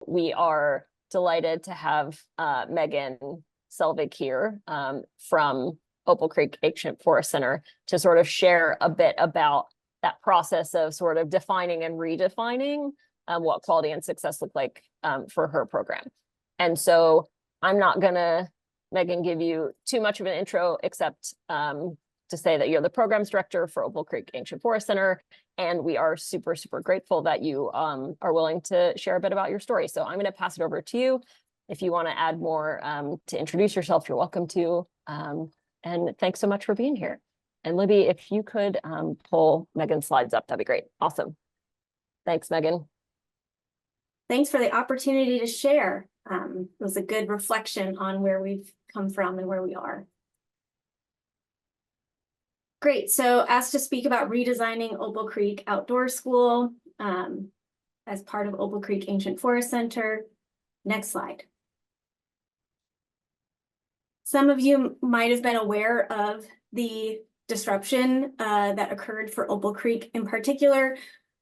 we are delighted to have Megan Selvig here from Opal Creek Ancient Forest Center to sort of share a bit about that process of sort of defining and redefining what quality and success look like for her program. And so I'm not gonna, Megan, give you too much of an intro, except to say that you're the programs director for Opal Creek Ancient Forest Center, and we are super, super grateful that you are willing to share a bit about your story. So I'm going to pass it over to you. If you want to add more to introduce yourself, you're welcome to. And thanks so much for being here. And Libby, if you could pull Megan's slides up, that'd be great. Awesome. Thanks, Megan. Thanks for the opportunity to share. It was a good reflection on where we've come from and where we are. Great, so asked to speak about redesigning Opal Creek Outdoor School as part of Opal Creek Ancient Forest Center. Next slide. Some of you might have been aware of the disruption that occurred for Opal Creek in particular.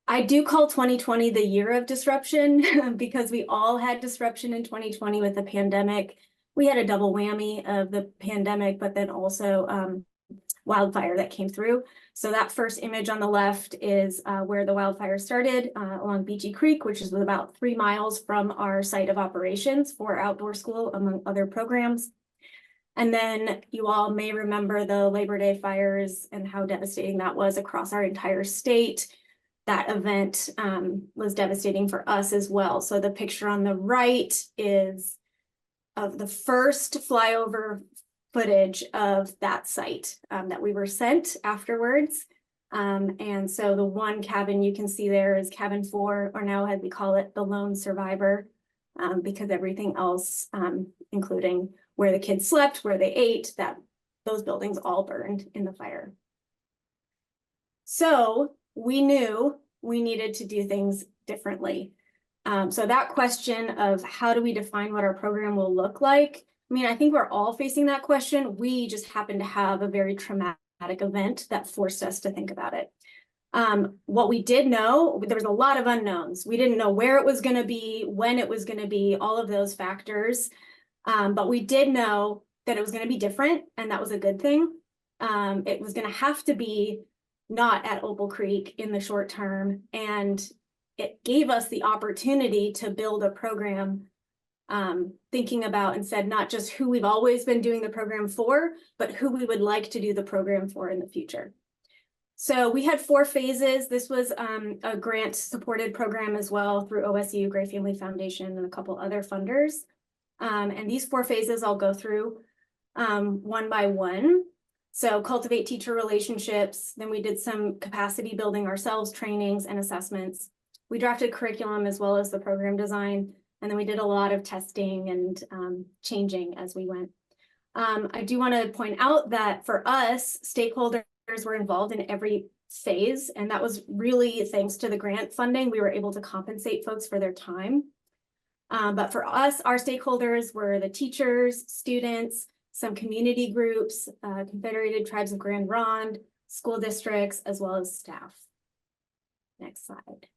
I do call 2020 the year of disruption because we all had disruption in 2020 with the pandemic. We had a double whammy of the pandemic, but then also wildfire that came through. So that first image on the left is where the wildfire started along Beachy Creek, which is about 3 miles from our site of operations for outdoor school, among other programs. And then you all may remember the Labor Day fires and how devastating that was across our entire state. That event was devastating for us as well. So the picture on the right is of the first flyover footage of that site that we were sent afterwards. And so the one cabin you can see there is cabin 4, or now as we call it, the lone survivor, because everything else, including where the kids slept, where they ate, those buildings all burned in the fire. So we knew we needed to do things differently. So that question of how do we define what our program will look like? I mean, I think we're all facing that question. We just happen to have a very traumatic event that forced us to think about it. What we did know, there was a lot of unknowns. We didn't know where it was going to be, when it was going to be, all of those factors. But we did know that it was going to be different, and that was a good thing. It was going to have to be not at Opal Creek in the short term, and it gave us the opportunity to build a program thinking about instead not just who we've always been doing the program for, but who we would like to do the program for in the future. So we had 4 phases. This was a grant-supported program as well through OSU, Gray Family Foundation, and a couple other funders. And these 4 phases I'll go through one by one. So cultivate teacher relationships. Then we did some capacity building ourselves, trainings and assessments. We drafted curriculum as well as the program design. And then we did a lot of testing and changing as we went. I do want to point out that for us, stakeholders were involved in every phase, and that was really thanks to the grant funding. We were able to compensate folks for their time. But for us, our stakeholders were the teachers, students, some community groups, Confederated Tribes of Grand Ronde, school districts, as well as staff. Next slide.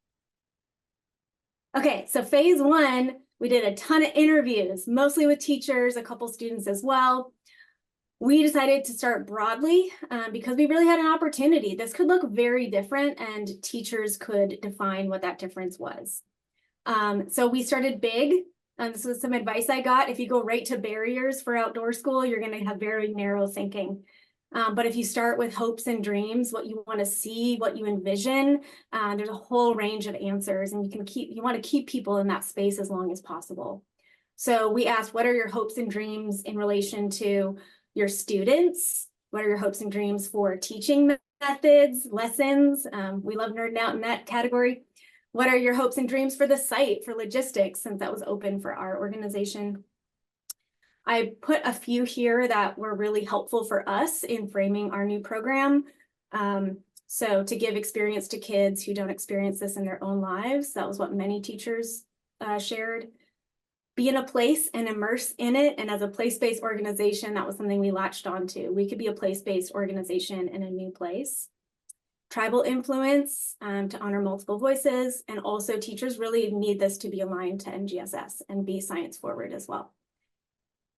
Okay, so phase 1, we did a ton of interviews, mostly with teachers, a couple students as well. We decided to start broadly because we really had an opportunity. This could look very different, and teachers could define what that difference was. So we started big. This was some advice I got. If you go right to barriers for outdoor school, you're going to have very narrow thinking. But if you start with hopes and dreams, what you want to see, what you envision, there's a whole range of answers, and you want to keep people in that space as long as possible. So we asked, what are your hopes and dreams in relation to your students? What are your hopes and dreams for teaching methods, lessons? We love nerding out in that category. What are your hopes and dreams for the site, for logistics, since that was open for our organization? I put a few here that were really helpful for us in framing our new program. So to give experience to kids who don't experience this in their own lives, that was what many teachers shared. Be in a place and immerse in it. And as a place-based organization, that was something we latched onto. We could be a place-based organization in a new place. tribal influence to honor multiple voices. And also teachers really need this to be aligned to NGSS and be science forward as well.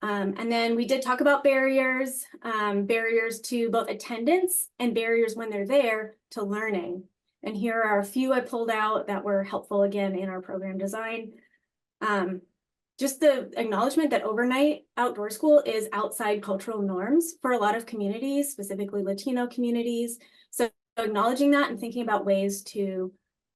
And then we did talk about barriers, barriers to both attendance and barriers when they're there to learning. And here are a few I pulled out that were helpful again in our program design. Just the acknowledgement that overnight outdoor school is outside cultural norms for a lot of communities, specifically Latino communities. So acknowledging that and thinking about ways to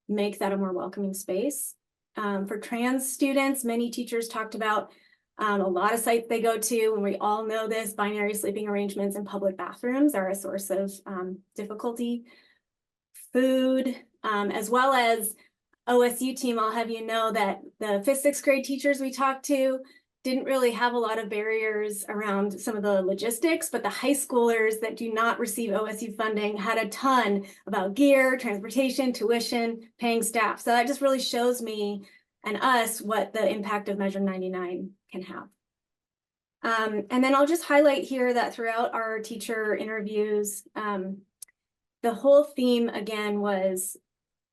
make that a more welcoming space. For trans students, many teachers talked about a lot of sites they go to, and we all know this, binary sleeping arrangements in public bathrooms are a source of difficulty. Food, as well as OSU team, I'll have you know that the 5th, 6th grade teachers we talked to didn't really have a lot of barriers around some of the logistics, but the high schoolers that do not receive OSU funding had a ton about gear, transportation, tuition, paying staff. So that just really shows me and us what the impact of Measure 99 can have. And then I'll just highlight here that throughout our teacher interviews, the whole theme again was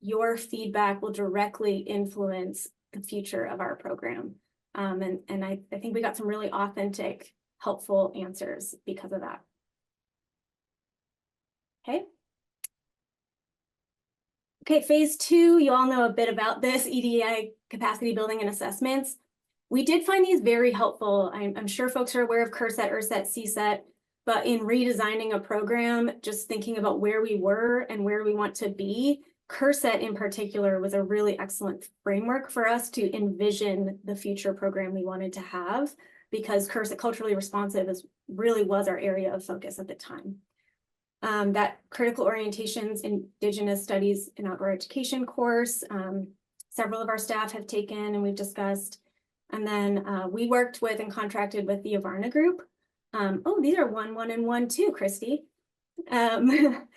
your feedback will directly influence the future of our program. And I think we got some really authentic, helpful answers because of that. Okay, phase 2, you all know a bit about this, EDI capacity building and assessments. We did find these very helpful. I'm sure folks are aware of CURSET, ERSET, CSET, but in redesigning a program, just thinking about where we were and where we want to be, CURSET in particular was a really excellent framework for us to envision the future program we wanted to have, because CURSET, culturally responsive, really was our area of focus at the time. That critical orientations, Indigenous studies and outdoor education course, several of our staff have taken and we've discussed. And then we worked with and contracted with the Avarna group. Oh, these are 1, 1, and 1, 2, Christy. And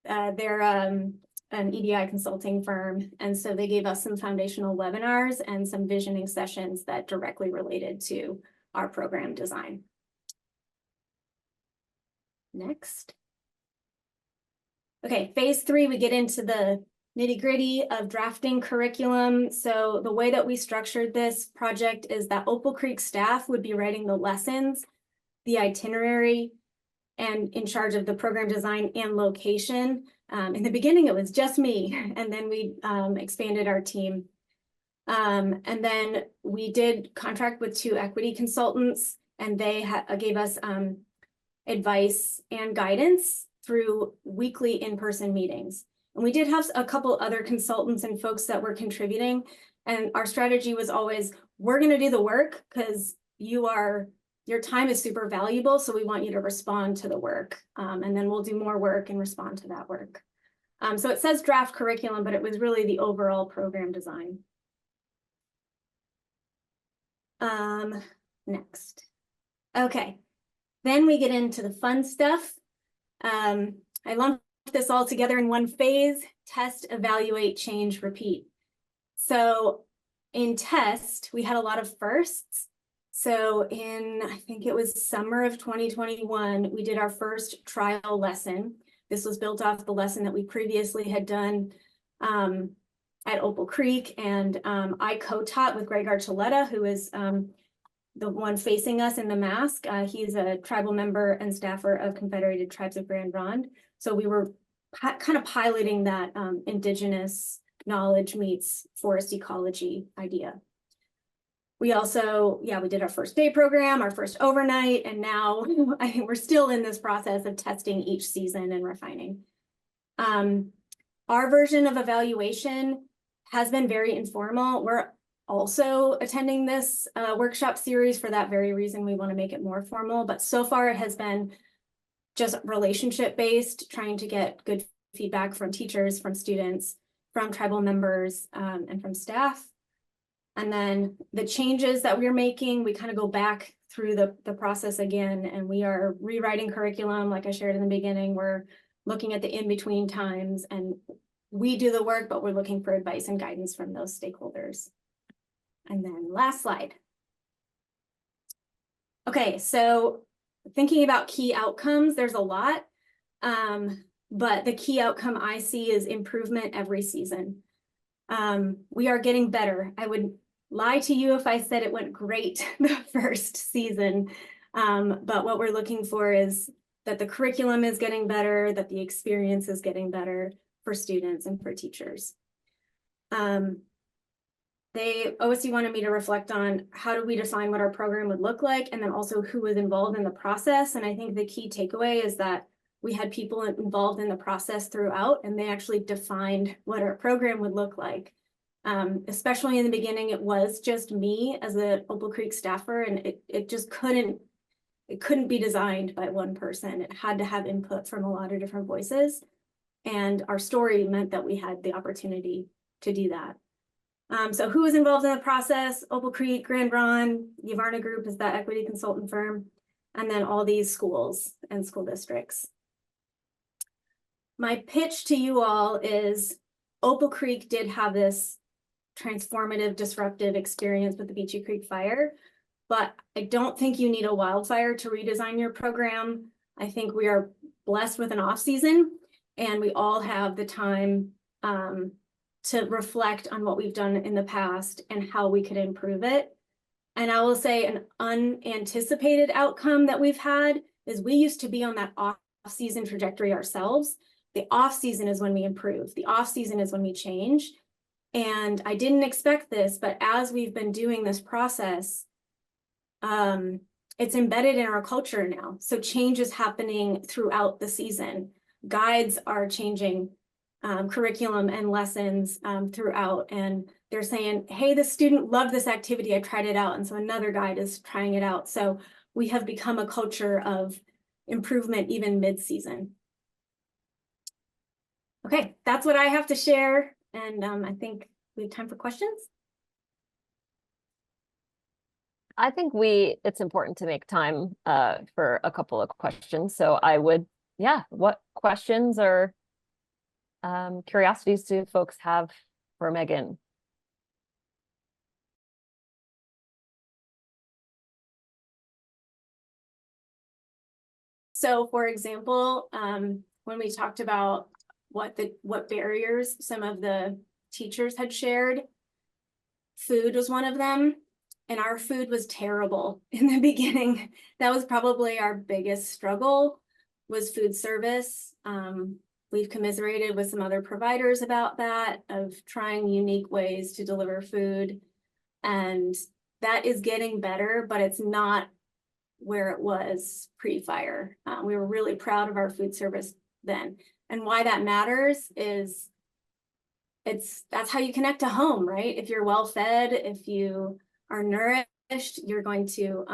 they're an EDI consulting firm. And so they gave us some foundational webinars and some visioning sessions that directly related to our program design. Next. Okay, phase 3, we get into the nitty-gritty of drafting curriculum. So the way that we structured this project is that Opal Creek staff would be writing the lessons, the itinerary, and in charge of the program design and location. In the beginning, it was just me, and then we expanded our team. And then we did contract with 2 equity consultants, and they gave us advice and guidance through weekly in-person meetings. And we did have a couple other consultants and folks that were contributing. And our strategy was always, we're going to do the work because your time is super valuable. So we want you to respond to the work. And then we'll do more work and respond to that work. So it says draft curriculum, but it was really the overall program design. Next. Okay. Then we get into the fun stuff. I lumped this all together in one phase: test, evaluate, change, repeat. So in test, we had a lot of firsts. So in, I think it was summer of 2021, we did our first trial lesson. This was built off the lesson that we previously had done at Opal Creek. And I co-taught with Greg Archuleta, who is the one facing us in the mask. He's a tribal member and staffer of Confederated Tribes of Grand Ronde. So we were kind of piloting that Indigenous knowledge meets forest ecology idea. We also, we did our first day program, our first overnight, and now I think we're still in this process of testing each season and refining. Our version of evaluation has been very informal. We're also attending this workshop series for that very reason. We want to make it more formal, but so far it has been just relationship based, trying to get good feedback from teachers, from students, from tribal members, and from staff. And then the changes that we're making, we kind of go back through the process again, and we are rewriting curriculum. Like I shared in the beginning, we're looking at the in-between times, and we do the work, but we're looking for advice and guidance from those stakeholders. And then last slide. Okay, so thinking about key outcomes, there's a lot. But the key outcome I see is improvement every season. We are getting better. I would lie to you if I said it went great the first season. But what we're looking for is that the curriculum is getting better, that the experience is getting better for students and for teachers. OSU wanted me to reflect on how do we define what our program would look like, and then also who was involved in the process. And I think the key takeaway is that we had people involved in the process throughout, and they actually defined what our program would look like. Especially in the beginning, it was just me as an Opal Creek staffer, and it just couldn't be designed by one person. It had to have input from a lot of different voices. And our story meant that we had the opportunity to do that. So who was involved in the process? Opal Creek, Grand Ron, Yavarna Group is that equity consultant firm, and then all these schools and school districts. My pitch to you all is Opal Creek did have this transformative, disruptive experience with the Beachy Creek fire, but I don't think you need a wildfire to redesign your program. I think we are blessed with an off season, and we all have the time to reflect on what we've done in the past and how we could improve it. And I will say an unanticipated outcome that we've had is we used to be on that off-season trajectory ourselves. The off-season is when we improve. The off-season is when we change. And I didn't expect this, but as we've been doing this process, it's embedded in our culture now. So change is happening throughout the season. Guides are changing curriculum and lessons throughout, and they're saying, hey, the student loved this activity, I tried it out, and so another guide is trying it out. So we have become a culture of improvement even mid-season. Okay, that's what I have to share, and I think we have time for questions. I think it's important to make time for a couple of questions. So I would, what questions or curiosities do folks have for Megan? So for example, when we talked about what barriers some of the teachers had shared, food was one of them, and our food was terrible in the beginning. That was probably our biggest struggle, was food service. We've commiserated with some other providers about that, of trying unique ways to deliver food. And that is getting better, but it's not where it was pre-fire. We were really proud of our food service then. And why that matters is that's how you connect to home, right? If you're well fed, if you are nourished, you're going to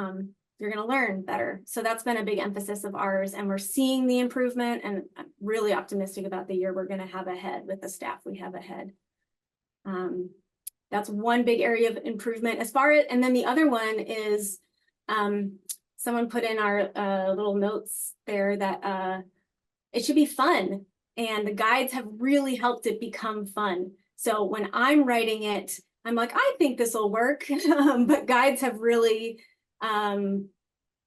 learn better. So that's been a big emphasis of ours, and we're seeing the improvement, and I'm really optimistic about the year we're going to have ahead with the staff we have ahead. That's one big area of improvement. And then the other one is someone put in our little notes there that it should be fun, and the guides have really helped it become fun. So when I'm writing it, I'm like, I think this will work, but guides have really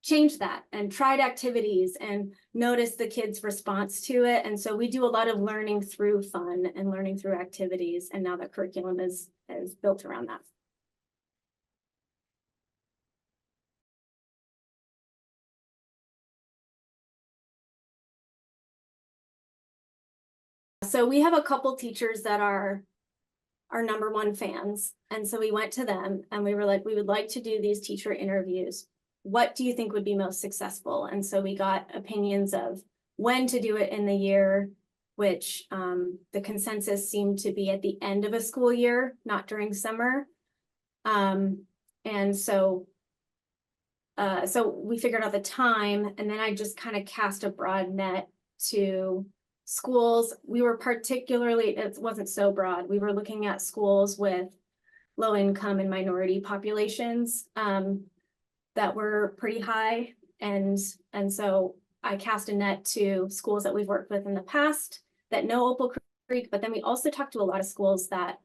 changed that and tried activities and noticed the kids' response to it. And so we do a lot of learning through fun and learning through activities, and now the curriculum is built around that. So we have a couple teachers that are our #1 fans. And so we went to them and we were like, we would like to do these teacher interviews. What do you think would be most successful? And so we got opinions of when to do it in the year, which the consensus seemed to be at the end of a school year, not during summer. And so we figured out the time, and then I just kind of cast a broad net to schools. We were particularly, it wasn't so broad. We were looking at schools with low income and minority populations that were pretty high. And so I cast a net to schools that we've worked with in the past that know Opal Creek, but then we also talked to a lot of schools that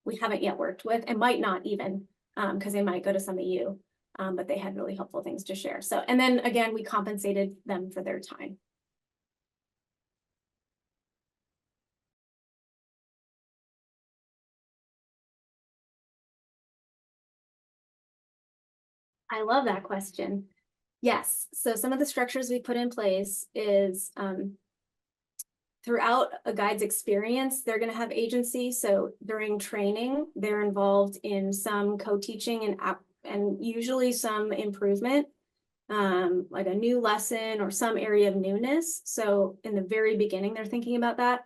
we haven't yet worked with and might not even, because they might go to some of you, but they had really helpful things to share. So, and then again, we compensated them for their time. I love that question. Yes, so some of the structures we put in place is throughout a guide's experience, they're going to have agency. So during training, they're involved in some co-teaching and usually some improvement, like a new lesson or some area of newness. So in the very beginning, they're thinking about that.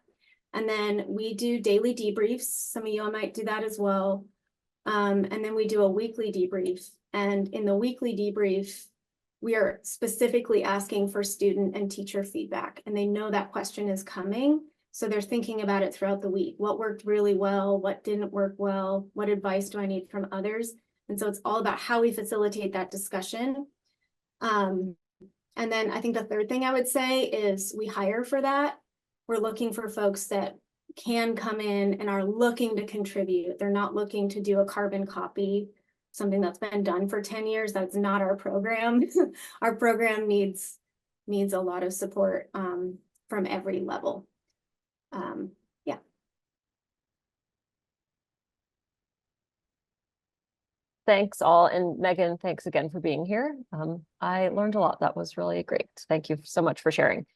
And then we do daily debriefs. Some of you might do that as well. And then we do a weekly debrief. And in the weekly debrief, we are specifically asking for student and teacher feedback, and they know that question is coming. So they're thinking about it throughout the week. What worked really well? What didn't work well? What advice do I need from others? And so it's all about how we facilitate that discussion. And then I think the third thing I would say is we hire for that. We're looking for folks that can come in and are looking to contribute. They're not looking to do a carbon copy, something that's been done for 10 years. That's not our program. Our program needs a lot of support from every level. Yeah. Thanks all. And Megan, thanks again for being here. I learned a lot. That was really great. Thank you so much for sharing.